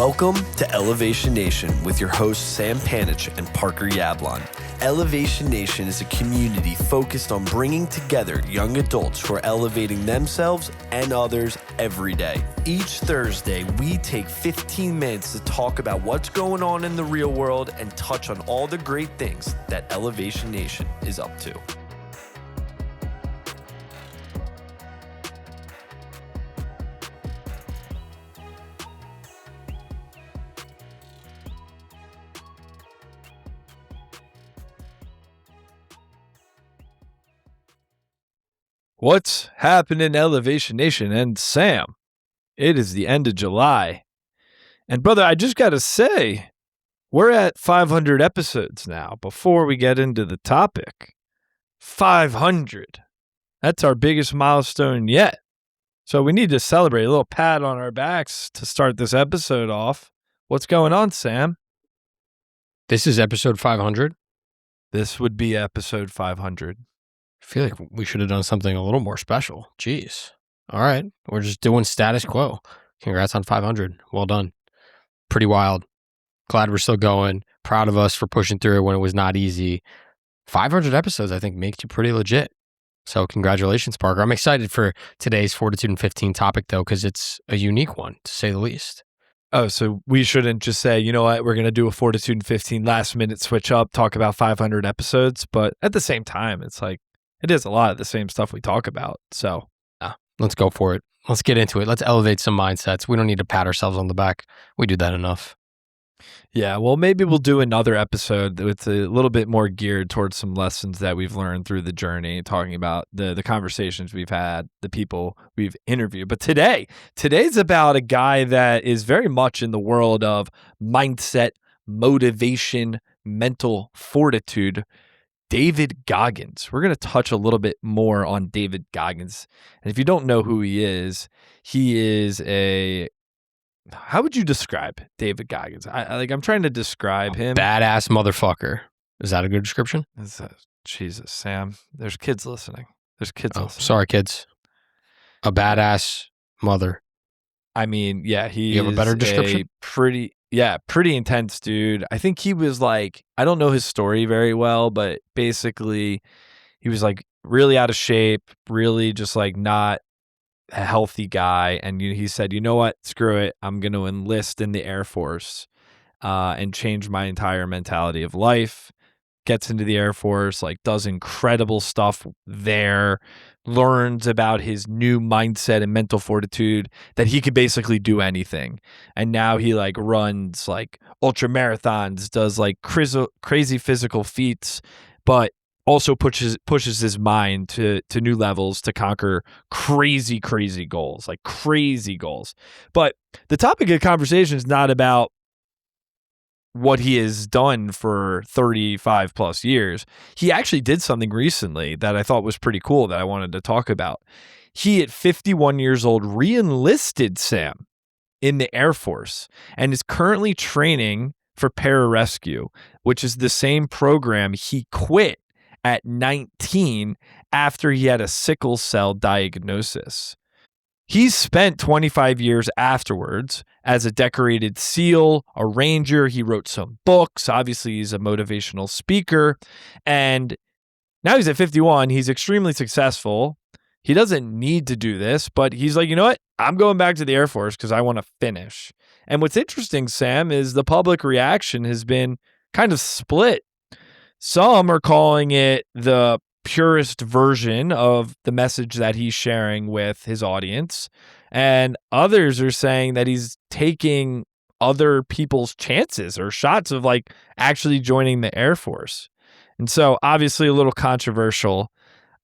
Welcome to Elevation Nation with your hosts Sam Panich and Parker Yablon. Elevation Nation is a community focused on bringing together young adults who are elevating themselves and others every day. Each Thursday, we take 15 minutes to talk about what's going on in the real world and touch on all the great things that Elevation Nation is up to. What's happening, Elevation Nation and Sam? It is the end of July. And brother, I just got to say, we're at 500 episodes now before we get into the topic. 500. That's our biggest milestone yet. So we need to celebrate, a little pat on our backs to start this episode off. What's going on, Sam? This is episode 500. This would be episode 500. I feel like we should have done something a little more special. Jeez. All right. We're just doing status quo. Congrats on 500. Well done. Pretty wild. Glad we're still going. Proud of us for pushing through when it was not easy. 500 episodes, I think, makes you pretty legit. So congratulations, Parker. I'm excited for today's Fortitude and 15 topic, though, because it's a unique one, to say the least. Oh, so we shouldn't just say, you know what, we're going to do a Fortitude and 15 last minute switch up, talk about 500 episodes. But at the same time, it's like, it is a lot of the same stuff we talk about. So let's go for it. Let's get into it. Let's elevate some mindsets. We don't need to pat ourselves on the back. We do that enough. Yeah, well, maybe we'll do another episode that's a little bit more geared towards some lessons that we've learned through the journey, talking about the conversations we've had, the people we've interviewed. But today's about a guy that is very much in the world of mindset, motivation, mental fortitude. David Goggins. We're going to touch a little bit more on David Goggins. And if you don't know who he is how would you describe David Goggins? I'm trying to describe him. Badass motherfucker. Is that a good description? Jesus, Sam. There's kids listening. Listening. Sorry, kids. A badass mother. I mean, yeah, you have a better description? Pretty intense dude. I think he was like, I don't know his story very well, but basically he was like really out of shape, really just like not a healthy guy. And he said, you know what, screw it. I'm going to enlist in the Air Force and change my entire mentality of life. Gets into the Air Force, like does incredible stuff there, learns about his new mindset and mental fortitude that he could basically do anything. And now he like runs like ultra marathons, does like crazy physical feats, but also pushes his mind to new levels to conquer crazy goals, like crazy goals. But the topic of conversation is not about what he has done for 35 plus years. He actually did something recently that I thought was pretty cool that I wanted to talk about. He, at 51 years old, re-enlisted, Sam, in the Air Force and is currently training for Pararescue, which is the same program he quit at 19 after he had a sickle cell diagnosis. He's spent 25 years afterwards as a decorated SEAL, a ranger. He wrote some books. Obviously, he's a motivational speaker. And now he's at 51. He's extremely successful. He doesn't need to do this, but he's like, you know what? I'm going back to the Air Force because I want to finish. And what's interesting, Sam, is the public reaction has been kind of split. Some are calling it the purest version of the message that he's sharing with his audience. And others are saying that he's taking other people's chances or shots of like actually joining the Air Force. And so obviously a little controversial.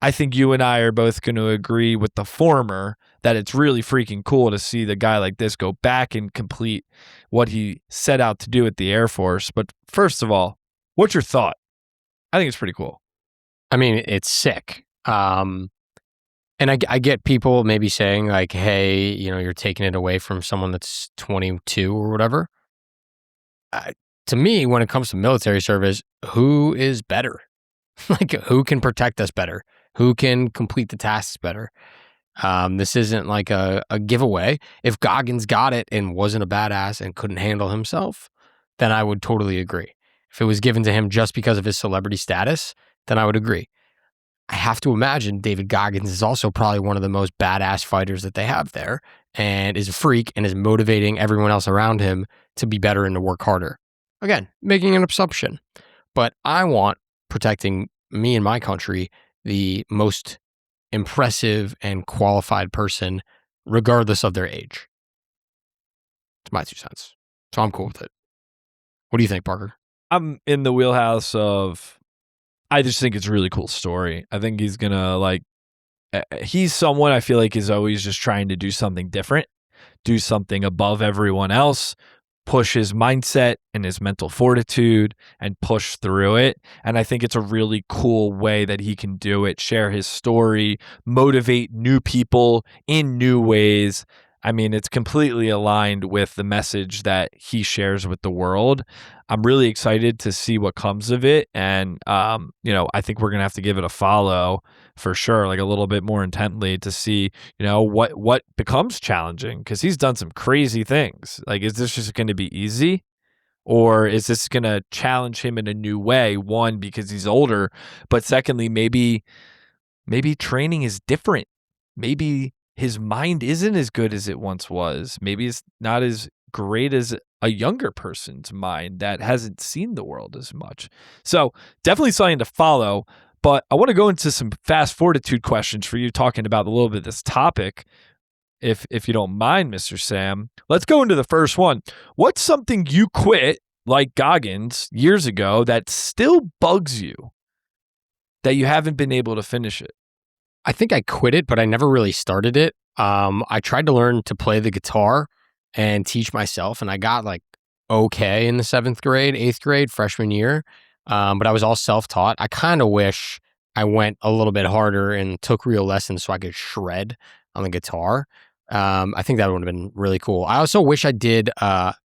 I think you and I are both going to agree with the former that it's really freaking cool to see the guy like this go back and complete what he set out to do at the Air Force. But first of all, what's your thought? I think it's pretty cool. I mean, it's sick. And I get people maybe saying like, hey, you're taking it away from someone that's 22 or whatever. To me, when it comes to military service, who is better? Like, who can protect us better? Who can complete the tasks better? This isn't like a giveaway. If Goggins got it and wasn't a badass and couldn't handle himself, then I would totally agree. If it was given to him just because of his celebrity status, then I would agree. I have to imagine David Goggins is also probably one of the most badass fighters that they have there and is a freak and is motivating everyone else around him to be better and to work harder. Again, making an assumption. But I want, protecting me and my country, the most impressive and qualified person, regardless of their age. It's my 2 cents. So I'm cool with it. What do you think, Parker? I'm in the wheelhouse of, I just think it's a really cool story. I think he's going to he's someone I feel like is always just trying to do something different, do something above everyone else, push his mindset and his mental fortitude and push through it. And I think it's a really cool way that he can do it, share his story, motivate new people in new ways. I mean, it's completely aligned with the message that he shares with the world. I'm really excited to see what comes of it. And, I think we're going to have to give it a follow for sure, like a little bit more intently to see, what becomes challenging, because he's done some crazy things. Like, is this just going to be easy? Or is this going to challenge him in a new way? One, because he's older, but secondly, maybe training is different. Maybe his mind isn't as good as it once was. Maybe it's not as great as a younger person's mind that hasn't seen the world as much. So definitely something to follow. But I want to go into some fast fortitude questions for you, talking about a little bit of this topic, if you don't mind, Mr. Sam. Let's go into the first one. What's something you quit, like Goggins, years ago that still bugs you, that you haven't been able to finish it? I think I quit it, but I never really started it. I tried to learn to play the guitar and teach myself, and I got okay in the 7th grade, 8th grade, freshman year. But I was all self-taught. I kind of wish I went a little bit harder and took real lessons so I could shred on the guitar. I think that would have been really cool. I also wish I did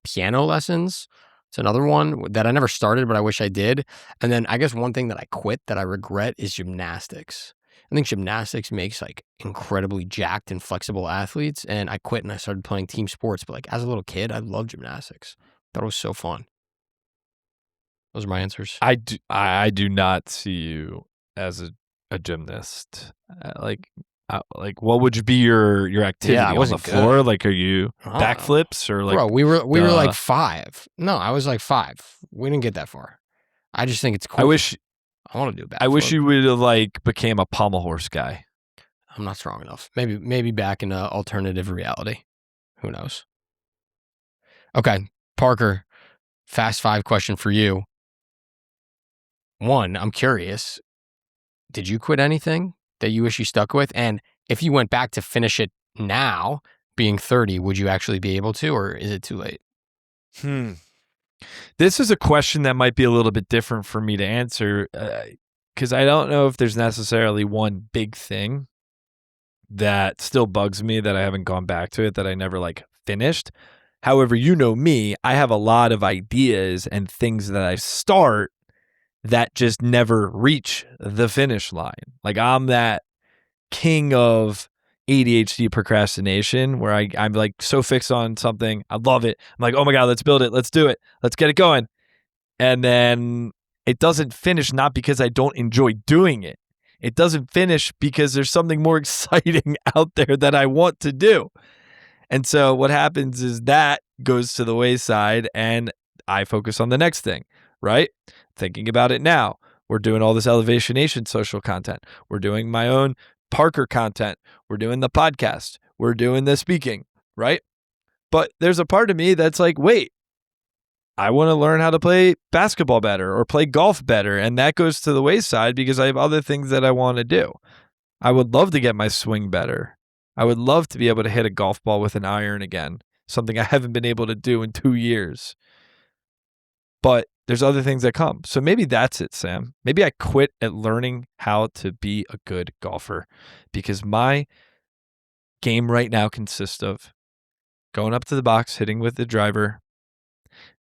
piano lessons. It's another one that I never started, but I wish I did. And then I guess one thing that I quit that I regret is gymnastics. I think gymnastics makes incredibly jacked and flexible athletes. And I quit and I started playing team sports. But as a little kid, I loved gymnastics. Thought it was so fun. Those are my answers. I do not see you as a gymnast. What would be your activity on the floor? Like, are you backflips or Bro, we were 5. No, I was 5. We didn't get that far. I just think it's cool. I want to do backflip. I wish you would have became a pommel horse guy. I'm not strong enough. Maybe back in alternative reality. Who knows? Okay, Parker, fast 5 question for you. 1, I'm curious. Did you quit anything that you wish you stuck with? And if you went back to finish it now, being 30, would you actually be able to, or is it too late? This is a question that might be a little bit different for me to answer, because I don't know if there's necessarily one big thing that still bugs me that I haven't gone back to it, that I never finished. However, you know me, I have a lot of ideas and things that I start that just never reach the finish line. I'm that king of ADHD procrastination where I'm so fixed on something. I love it. I'm like, oh my God, let's build it. Let's do it. Let's get it going. And then it doesn't finish, not because I don't enjoy doing it. It doesn't finish because there's something more exciting out there that I want to do. And so what happens is that goes to the wayside and I focus on the next thing, right? Thinking about it now. We're doing all this Elevation Nation social content. We're doing my own Parker content. We're doing the podcast. We're doing the speaking, right? But there's a part of me that's wait, I want to learn how to play basketball better or play golf better. And that goes to the wayside because I have other things that I want to do. I would love to get my swing better. I would love to be able to hit a golf ball with an iron again, something I haven't been able to do in 2 years. But there's other things that come. So maybe that's it, Sam. Maybe I quit at learning how to be a good golfer because my game right now consists of going up to the box, hitting with the driver.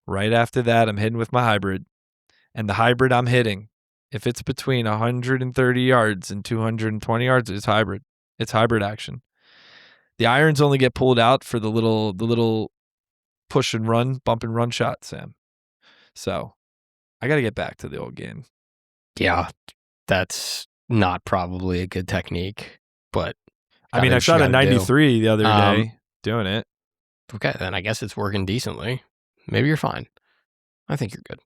Right after that, I'm hitting with my hybrid. And the hybrid I'm hitting, if it's between 130 yards and 220 yards, it's hybrid. It's hybrid action. The irons only get pulled out for the little push and run, bump and run shot, Sam. So I got to get back to the old game. Yeah, that's not probably a good technique, but I mean, I shot a 93 the other day doing it. Okay, then I guess it's working decently. Maybe you're fine. I think you're good.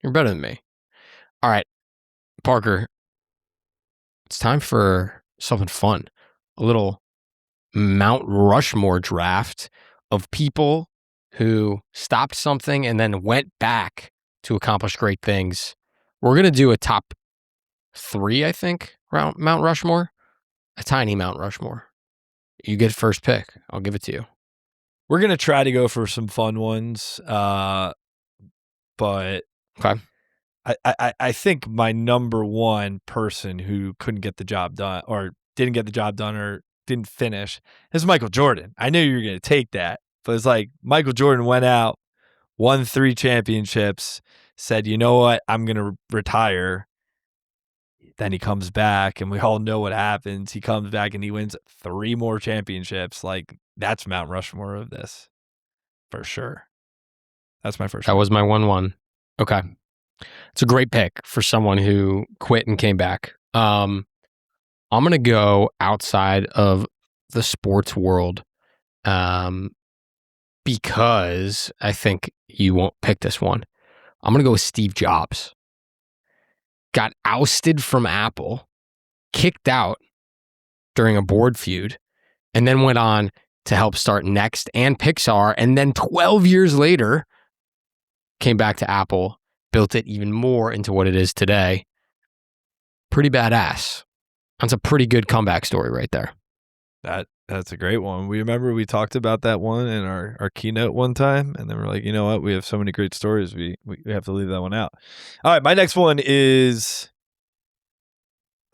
You're better than me. All right, Parker, it's time for something fun. A little Mount Rushmore draft of people who stopped something and then went back to accomplish great things. We're going to do a top 3, I think, around Mount Rushmore. A tiny Mount Rushmore. You get first pick. I'll give it to you. We're going to try to go for some fun ones, but okay. I think my number one person who couldn't get the job done or didn't get the job done or didn't finish is Michael Jordan. I knew you were going to take that, but it's like Michael Jordan went out, won 3 championships, said, you know what, I'm going to retire. Then he comes back, and we all know what happens. He comes back, and he wins 3 more championships. Like, that's Mount Rushmore of this, for sure. That's my first. That was my 1-1. Okay. It's a great pick for someone who quit and came back. I'm going to go outside of the sports world because I think you won't pick this one. I'm going to go with Steve Jobs. Got ousted from Apple, kicked out during a board feud, and then went on to help start Next and Pixar. And then 12 years later, came back to Apple, built it even more into what it is today. Pretty badass. That's a pretty good comeback story right there. That's a great one. We talked about that one in our keynote one time, and then we're like, you know what? We have so many great stories. We have to leave that one out. All right, my next one is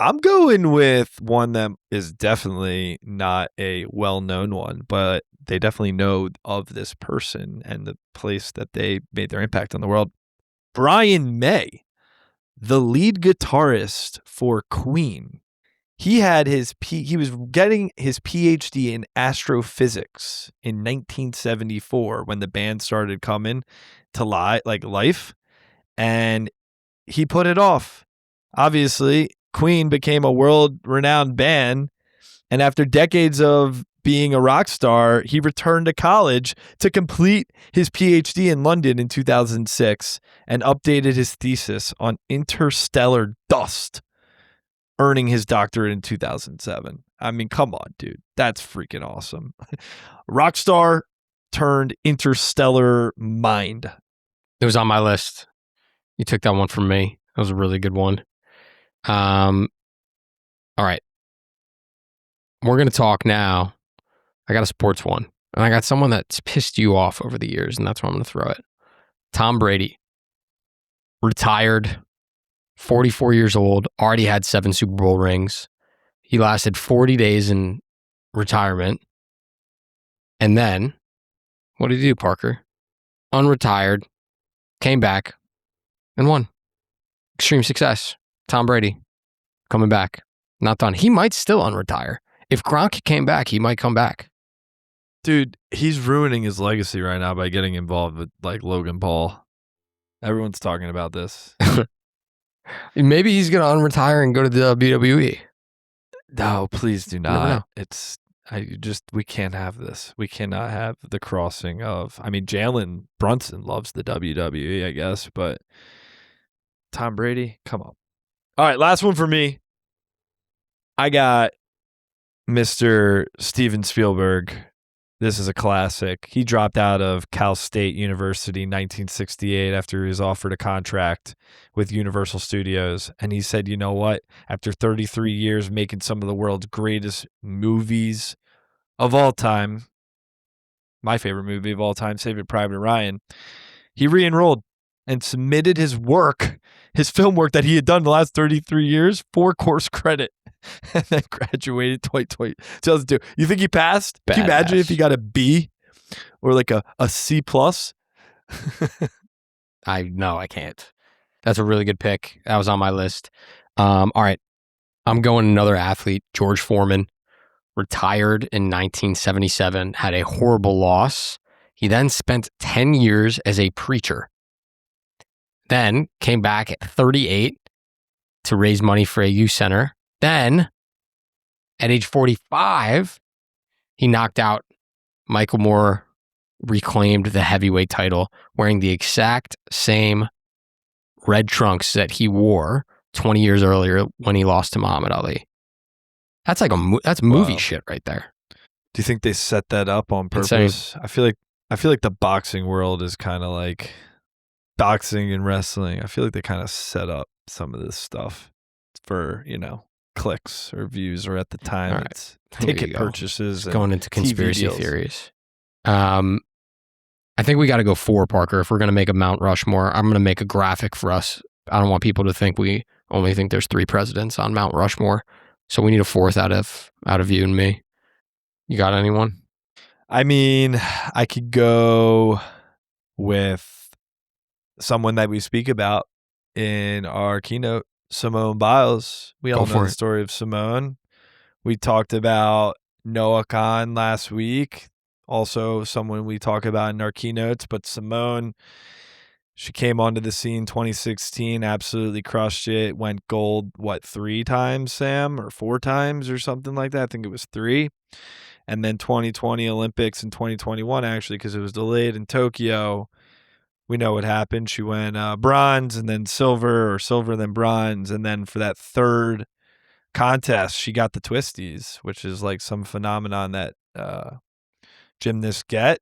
I'm going with one that is definitely not a well-known one, but they definitely know of this person and the place that they made their impact on the world. Brian May, the lead guitarist for Queen. He was getting his PhD in astrophysics in 1974 when the band started coming to life, and he put it off. Obviously, Queen became a world-renowned band, and after decades of being a rock star, he returned to college to complete his PhD in London in 2006 and updated his thesis on interstellar dust, earning his doctorate in 2007. I mean, come on, dude. That's freaking awesome. Rockstar turned interstellar mind. It was on my list. You took that one from me. That was a really good one. All right. We're going to talk now. I got a sports one. And I got someone that's pissed you off over the years, and that's where I'm going to throw it. Tom Brady. Retired. 44 years old, already had 7 Super Bowl rings. He lasted 40 days in retirement. And then, what did he do, Parker? Unretired, came back, and won. Extreme success. Tom Brady, coming back. Not done. He might still unretire. If Gronk came back, he might come back. Dude, he's ruining his legacy right now by getting involved with, like, Logan Paul. Everyone's talking about this. Maybe he's going to unretire and go to the WWE. No, please do not. We can't have this. We cannot have the crossing of, I mean, Jalen Brunson loves the WWE, I guess, but Tom Brady, come on. All right, last one for me. I got Mr. Steven Spielberg. This is a classic. He dropped out of Cal State University in 1968 after he was offered a contract with Universal Studios. And he said, you know what? After 33 years making some of the world's greatest movies of all time, my favorite movie of all time, Saving Private Ryan, he re-enrolled and submitted his film work that he had done the last 33 years for course credit. And then graduated 2002. You think he passed? Badass. Can you imagine if he got a B or like a C plus? I can't. That's a really good pick. That was on my list. All right. I'm going another athlete, George Foreman. retired in 1977, had a horrible loss. He then spent 10 years as a preacher. Then came back at 38 to raise money for a youth center. Then, at age 45, he knocked out Michael Moore, reclaimed the heavyweight title, wearing the exact same red trunks that he wore 20 years earlier when he lost to Muhammad Ali. That's like that's movie shit right there. Do you think they set that up on purpose? Insane. I feel like the boxing world is kind of like boxing and wrestling. I feel like they kind of set up some of this stuff for, clicks or views, or at the time Right. it's ticket purchases. Going into conspiracy TV deals. theories. I think we got to go 4, Parker. If we're going to make a Mount Rushmore, I'm going to make a graphic for us. I don't want people to think we only think there's 3 presidents on Mount Rushmore. So we need a 4th out of you and me. You got anyone? I mean, I could go with someone that we speak about in our keynote, Simone Biles. We all know the story of Simone. We talked about Noah Khan last week, also someone we talk about in our keynotes, but Simone, she came onto the scene 2016, absolutely crushed it, went gold, 3 times, Sam, or 4 times or something like that? I think it was 3. And then 2020 Olympics and 2021, actually, because it was delayed in Tokyo. We know what happened. She went bronze and then silver, or silver then bronze. And then for that 3rd contest, she got the twisties, which is like some phenomenon that gymnasts get.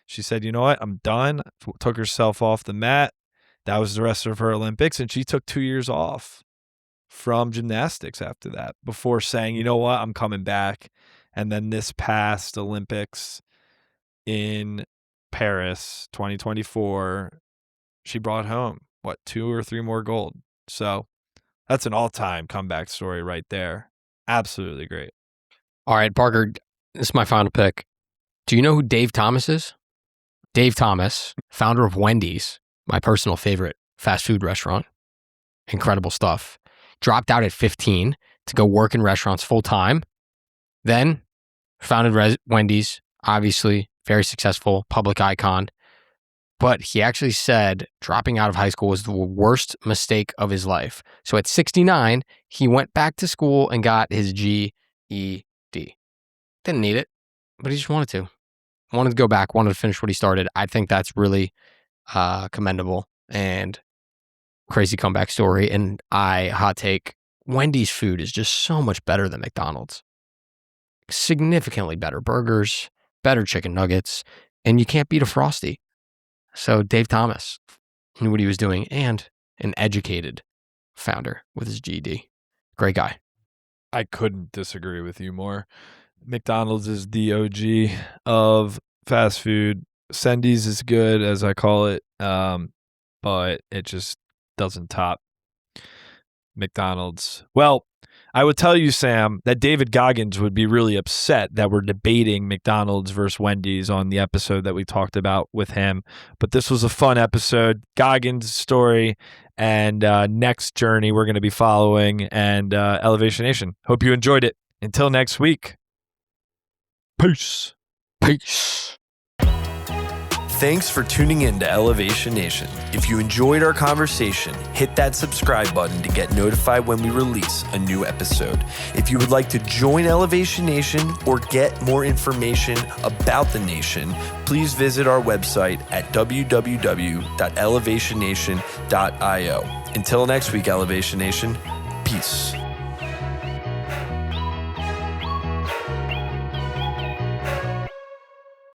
She said, you know what, I'm done. Took herself off the mat. That was the rest of her Olympics. And she took 2 years off from gymnastics after that, before saying, you know what, I'm coming back. And then this past Olympics in Paris 2024, she brought home 2 or 3 more gold. So that's an all-time comeback story right there. Absolutely great. All right, Parker, this is my final pick. Do you know who Dave Thomas is? Dave Thomas, founder of Wendy's, my personal favorite fast food restaurant. Incredible stuff. Dropped out at 15 to go work in restaurants full time. Then founded Wendy's, obviously very successful, public icon. But he actually said dropping out of high school was the worst mistake of his life. So at 69, he went back to school and got his GED. Didn't need it, but he just wanted to. Wanted to go back, wanted to finish what he started. I think that's really commendable and crazy comeback story. And hot take, Wendy's food is just so much better than McDonald's. Significantly better burgers, better chicken nuggets, and you can't beat a Frosty. So Dave Thomas knew what he was doing, and an educated founder with his GED. Great guy. I couldn't disagree with you more. McDonald's is the OG of fast food. Sendy's is good, as I call it, but it just doesn't top McDonald's. Well, I would tell you, Sam, that David Goggins would be really upset that we're debating McDonald's versus Wendy's on the episode that we talked about with him. But this was a fun episode. Goggins' story and next journey we're going to be following, and Elevation Nation. Hope you enjoyed it. Until next week. Peace. Peace. Thanks for tuning in to Elevation Nation. If you enjoyed our conversation, hit that subscribe button to get notified when we release a new episode. If you would like to join Elevation Nation or get more information about the nation, please visit our website at www.elevationnation.io. Until next week, Elevation Nation, peace.